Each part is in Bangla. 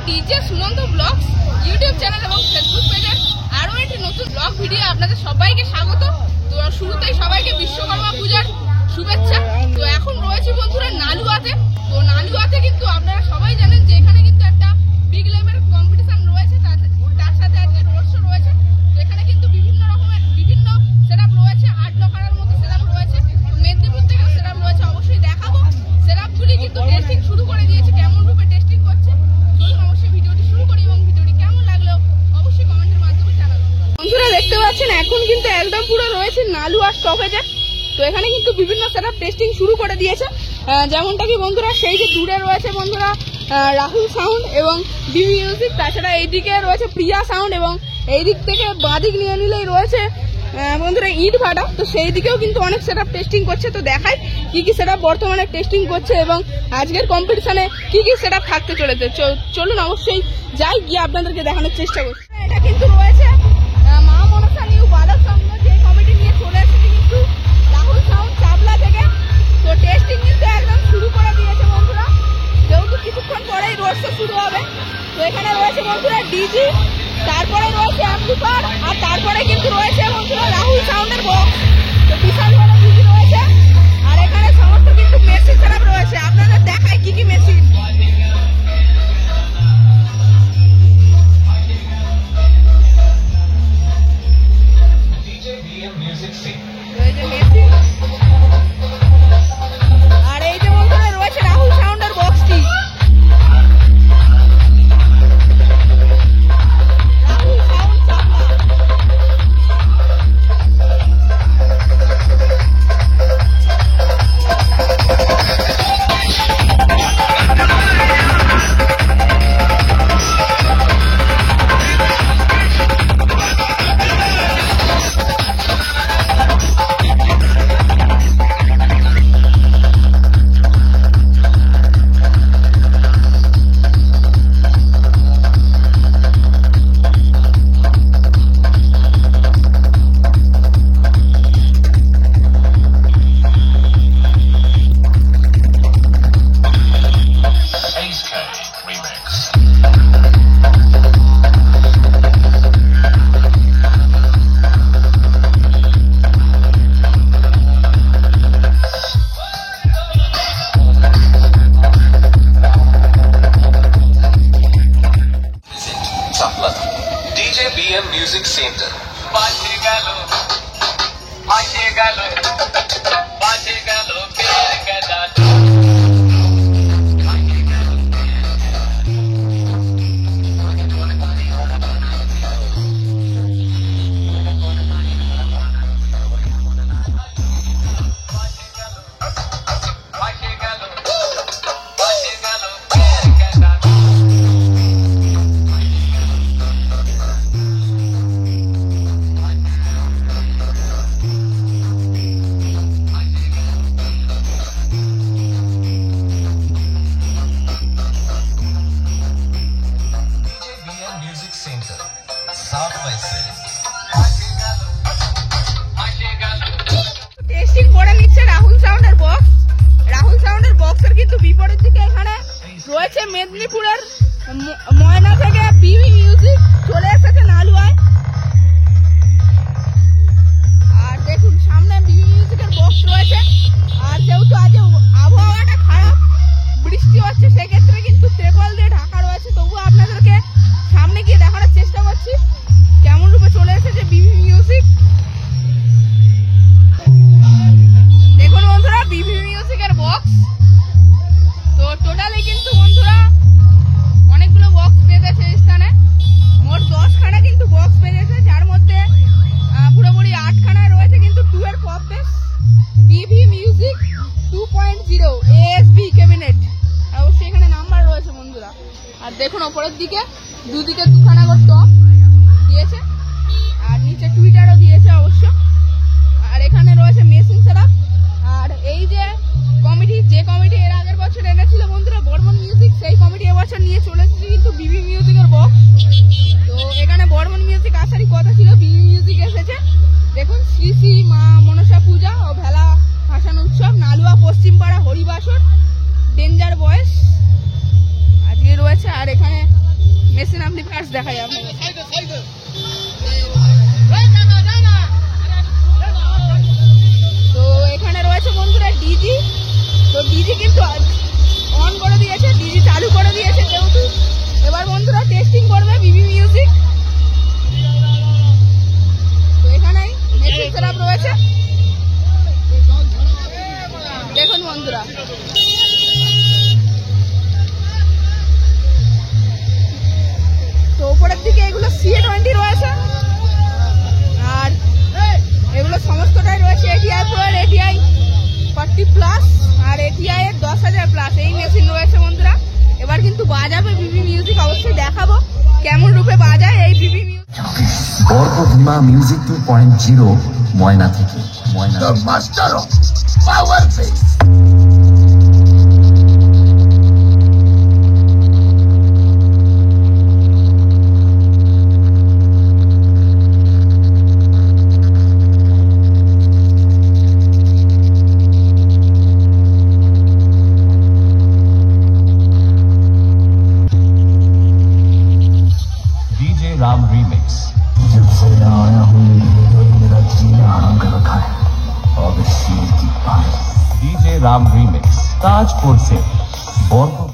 DJ Sunanta blogs YouTube channel এবং ফেসবুক পেজের আরও একটি নতুন ব্লগ ভিডিও আপনাদের সবাইকে স্বাগত। তো শুরুতেই সবাইকে বিশ্বকর্মা পূজার শুভেচ্ছা। তো এখন রয়েছে বন্ধুরা নালুয়াতে। তো নালুয়াতে কিন্তু আপনারা সবাই জানেন যে এখানে কিন্তু একটা বিগ লেভেলের কম্পিটিশন রয়েছে, তার সাথে আজকে রোড শো রয়েছে। তো এখানে কিন্তু বিভিন্ন রকমের বিভিন্ন সেটআপ রয়েছে, 8-9 মতো সেটআপ রয়েছে। মেদিনীপুর থেকে সেটআপ রয়েছে, অবশ্যই দেখাবো। সেটআপগুলি কিন্তু টেস্টিং শুরু করে দিয়েছে, কেমন রূপে টেস্টিং করছে চলুন অবশ্যই ভিডিওটি শুরু করি এবং ভিডিওটি কেমন লাগলো অবশ্যই কমেন্টের মাধ্যমে জানাবেন। বন্ধুরা দেখতে পাচ্ছেন এখন কিন্তু একদম পুরো রয়েছে নালুয়া স্টপেজে। তো এখানে কিন্তু বিভিন্ন সেটআপ টেস্টিং শুরু করে দিয়েছে, যেমনটা কি বন্ধুরা সেই যে দূরে রয়েছে বন্ধুরা রাহুল সাউন্ড এবং বিবি মিউজিক, তাছাড়া এইদিকে রয়েছে প্রিয়া সাউন্ড এবং এই দিক থেকে বাদিক নিয়ে নিলেই রয়েছে বন্ধুরা ইট ভাটা। তো সেই দিকেও কিন্তু অনেক সেটআপ টেস্টিং করছে। তো দেখাই কি কি সেটআপ বর্তমানে টেস্টিং করছে এবং আজকের কম্পিটিশনে কি কি সেটআপ থাকতে চলেছে। চলুন অবশ্যই যাই, গিয়ে আপনাদেরকে দেখানোর চেষ্টা করছি। এটা কিন্তু রয়েছে মা মনসা নিউ বালক সংঘ, যে কমিটি নিয়ে চলে এসেছে কিন্তু রাহুল সাউন্ড চাবলা থেকে। তো টেস্টিং কিন্তু একদম শুরু করে দিয়েছে বন্ধুরা, যেহেতু কিছুক্ষণ পরেই রোড শো শুরু হবে। তো এখানে রয়েছে বন্ধুরা ডিজি, তারপরে রয়েছে অ্যাম্পলিফায়ার, আর তারপরে কিন্তু রয়েছে বন্ধুরা রাহুল সাউন্ডের বক্স। তো বিশাল বড় ডিজি রয়েছে, আর এখানে সমস্ত কিন্তু মেশিন খারাপ রয়েছে। আপনাদের দেখায় কি কি মেশিন। আর এই যে বন্ধুরা রয়েছে রাহুল সাউন্ডের বক্সটি। Music Center. টেস্টিং করে নিচ্ছে রাহুল সাউন্ডের বক্স। রাহুল সাউন্ডের বক্সের কিন্তু বিপরীত দিকে এখানে রয়েছে মেদিনীপুরের ময়না থেকে বিবি মিউজিক চলে এসেছে নালুয়ায়। আর দেখুন সামনে বিবি মিউজিকের বক্স রয়েছে। আর যেহেতু আজ আবহাওয়াটা খারাপ, বৃষ্টি হচ্ছে, সেক্ষেত্রে কিন্তু ত্রিপল দিয়ে ঢাকা রয়েছে। তবুও আপনাদেরকে সামনে গিয়ে দেখানোর চেষ্টা করছি কেমন রূপে চলে এসেছে বিবি মিউজিক। দেখুন বন্ধুরা বিবি মিউজিকের বক্স। তো টোটালি কিন্তু বন্ধুরা অনেকগুলো বক্স বেঁধেছে এই স্থানে, মোট 10খানা কিন্তু বক্স বেঁধেছে, যার মধ্যে পুরোপুরি 8খানায় রয়েছে কিন্তু 2 এর পপ বেস বিবি মিউজিক 2.0 ASB ক্যাবিনেট। অবশ্যই এখানে নাম্বার রয়েছে বন্ধুরা। আর দেখুন ওপরের দিকে দুদিকে 2খানা করে টপ দিয়েছে, আর নিচে টুইটারও দিয়েছে অবশ্য। আর এখানে রয়েছে মেশিন সেটআপ। আর এই যে কমিটি এর আগের বছর এনেছিল বন্ধুরা বর্মন মিউজিক, সেই কমিটি এবছর নিয়ে চলে এসেছে কিন্তু বিবি মিউজিকের বক্স। তো এখানে বর্মন মিউজিক আসারই কথা ছিল, বিবি মিউজিক এসেছে। দেখুন শ্রী শ্রী মা মনসা পূজা ও ভেলা ভাসান উৎসব, নালুয়া পশ্চিমপাড়া হরিবাসর, ডেঞ্জার বয়েস আজকে রয়েছে। আর এখানে দেখাই আপনাকে। তো এখানে রয়েছে বন্ধুরা ডিজি। তো ডিজি কিন্তু অন করে দিয়েছে, ডিজি চালু করে দিয়েছে যেহেতু। এবার বন্ধুরা টেস্টিং করবে বিবি মিউজিক। তো এখানেই মেশিন সেটআপ রয়েছে, দেখুন বন্ধুরা। তো উপরের দিকে এগুলো CA20 রয়েছে, আর এগুলো সমস্তটাই রয়েছে ATI Pro এর ATI 40+, আর ATI এর 10,000+। এই মেশিন রয়েছে বন্ধুরা। এবার কিন্তু বাজাবে বিবি মিউজিক, অবশ্যই দেখাবো কেমন রূপে বাজায় এই বিবি মিউজিক। গর্বভীমা মিউজিক 2.0 ময়না থেকে। Moyna master of power bass. Ram remix. जब से आया हूँ मेरा जीना हराम कर रखा है, और शेर की बात। डीजे राम रीमिक्स ताजपुर से बोर्गो।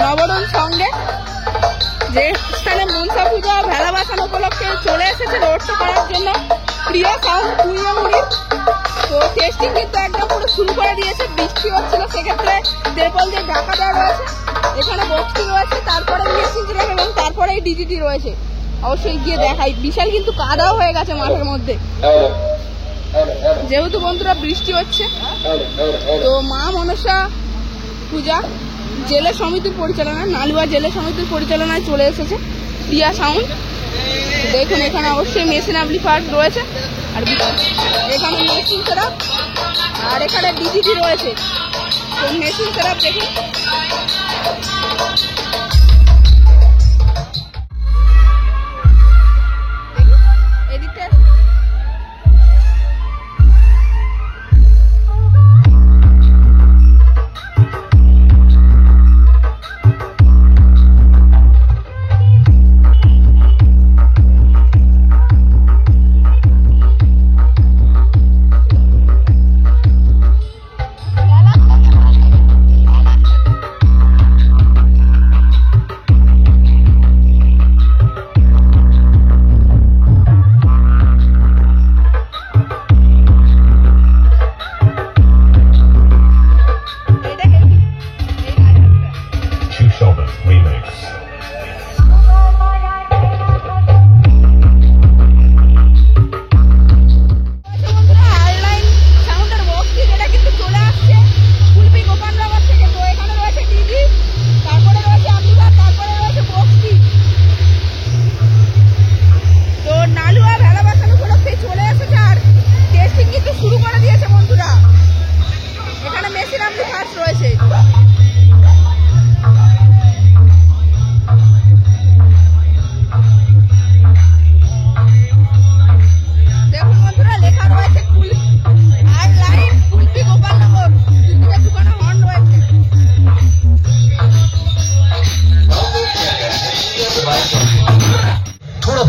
নবরণ সঙ্গে যে স্থানে মনসা পুজো ভেলা বাসানো উপলক্ষে চলে এসেছে রোড শো করার জন্য প্রিয় সাউন্ড কুইয়ামুড়ি। তো টেস্টিং কিন্তু একদম পুরো শুরু করে দিয়েছে। বৃষ্টি হচ্ছিল, সেক্ষেত্রে তেরপল দিয়ে ঢাকা দেওয়া রয়েছে। এখানে বক্সটি রয়েছে, তারপরে মেশিন ড্রাম এবং তারপরে এই ডিজিটি রয়েছে। অবশ্যই গিয়ে দেখাই। বিশাল কিন্তু কাদাও হয়ে গেছে মাঠের মধ্যে, যেহেতু বন্ধুরা বৃষ্টি হচ্ছে। তো মা মনসা পূজা জেলা সমিতির পরিচালনায়, নালুয়া জেলা সমিতির পরিচালনায় চলে এসেছে প্রিয়া সাউন্ড। দেখুন এখানে অবশ্যই মেশিন অ্যাম্পলিফায়ার রয়েছে, আর এখানে মেশিন সেটআপ, আর এখানে ডিজিটি রয়েছে। তো মেশিন সেটআপ দেখুন। এদিকটা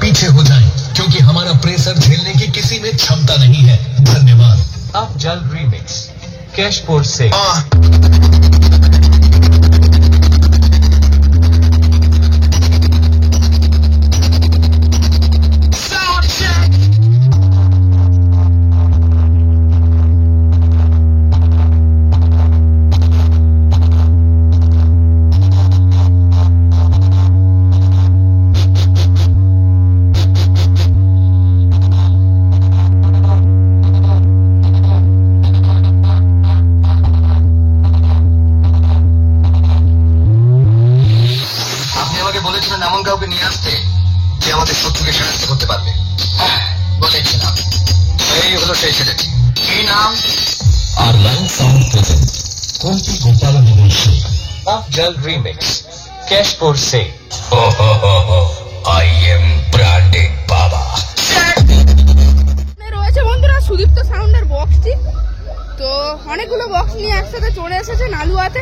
पीछे हो जाएं, क्योंकि हमारा प्रेशर झेलने की किसी में क्षमता नहीं है। धन्यवाद। अब जल रीमिक्स कैशपुर से। এই হলো সেই ছেলেটি। কি নাম? আরলাইন সাউন্ড প্রেজেন্ট কুন্তি গোপাল নিবেশে Afjal Remix. Keshpur se. I am branded বাবা। এখানে রয়েছে বন্ধুরা সুদীপ্ত সাউন্ডের বক্সটি। তো অনেকগুলো বক্স নিয়ে একসাথে চলে এসেছে নালুয়াতে।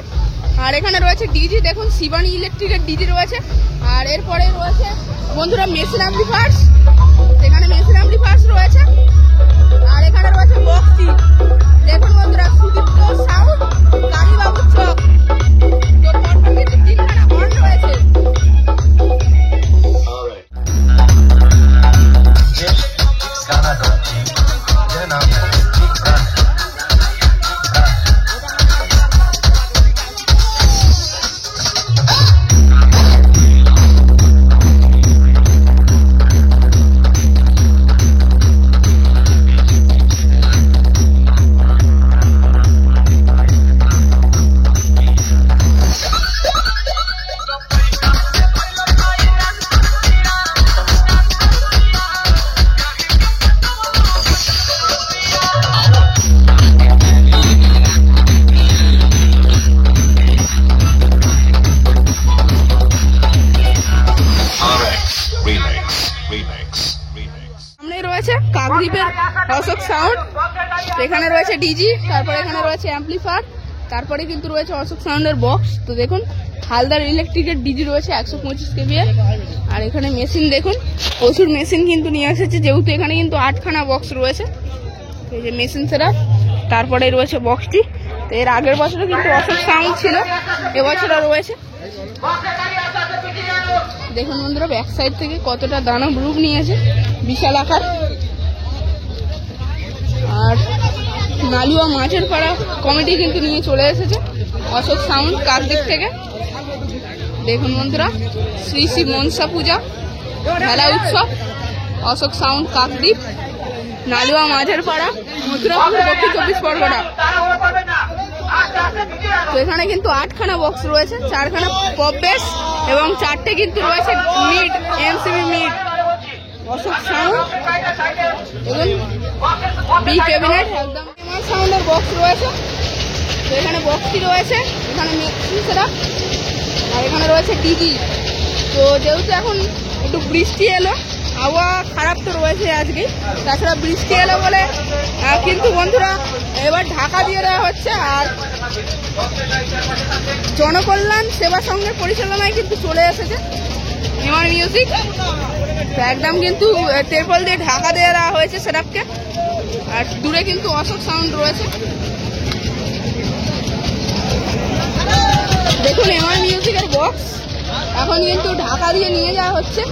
আর এখানে রয়েছে ডিজি, দেখুন শিবানী ইলেকট্রিকের ডিজি রয়েছে। আর এরপরে রয়েছে বন্ধুরা মেশিন অ্যাম্পলিফায়ার্স, এখানে মেশিন অ্যাম্পলিফায়ার্স রয়েছে। আর এখানে রয়েছে বক্সটি, দেখুন বন্ধুরা সুদীপ্ত সাউন্ড কালীবাবুর চক। তো পরপর কিন্তু তিনখানা হর্ন রয়েছে। गाना दो ये नाम है সামনে রয়েছে কাকদ্বীপের অশোক সাউন্ড, এখানে রয়েছে ডিজি, তারপরে এখানে রয়েছে অ্যাম্পলিফায়ার, তারপরে কিন্তু রয়েছে অশোক সাউন্ডের বক্স। তো দেখুন হালদার ইলেকট্রিকের ডিজি রয়েছে 125 কেভিএর। আর এখানে মেশিন দেখুন, প্রচুর মেশিন কিন্তু নিয়ে এসেছে, যেহেতু এখানে কিন্তু 8খানা বক্স রয়েছে। এই যে মেশিন সেটআপ, তারপরে রয়েছে বক্সটি। তো এর আগের বছরও কিন্তু অশোক সাউন্ড ছিল, এবছরও রয়েছে। দেখুন বন্ধুরা ব্যাক সাইড থেকে কতটা দানব রূপ নিয়েছে, বিশাল আকার। আর নালুয়া মাছের পাড়া কমিটি কিন্তু নিয়ে চলে এসেছে অশোক সাউন্ড কাকদ্বীপ থেকে। দেখুন বন্ধুরা শ্রী শ্রী মনসা পূজা মেলা উৎসব, অশোক সাউন্ড কাকদ্বীপ, নালুয়া মাঝের পাড়া, মথুরাপুর, দক্ষিণ 24 পরগনা। তো এখানে কিন্তু 8খানা বক্স রয়েছে, 4খানা পপ বেস এবং 4টে কিন্তু রয়েছে mid, MCB mid. Ashok sound এবং বি ক্যাবিনেট একদম এমআর সাউন্ডের বক্স রয়েছে। তো এখানে বক্সটি রয়েছে, এখানে মেশিন সেটআপ, আর এখানে রয়েছে ডিজি। তো যেহেতু এখন একটু বৃষ্টি এলো, আবহাওয়া খারাপ তো রয়েছে আজকেই, তাছাড়া বৃষ্টি এলো বলে কিন্তু বন্ধুরা এবার ঢাকা দিয়ে দেওয়া হচ্ছে। আর জনকল্যাণ সেবা সংঘের পরিচালনায় কিন্তু চলে এসেছে এমআর মিউজিক। তো একদম কিন্তু তেরপল দিয়ে ঢাকা দিয়ে দেওয়া হয়েছে সেটআপকে। আর দূরে কিন্তু অশোক সাউন্ড রয়েছে। দেখুন এমআর মিউজিকের বক্স এখন কিন্তু ঢাকা দিয়ে নিয়ে যাওয়া হচ্ছে।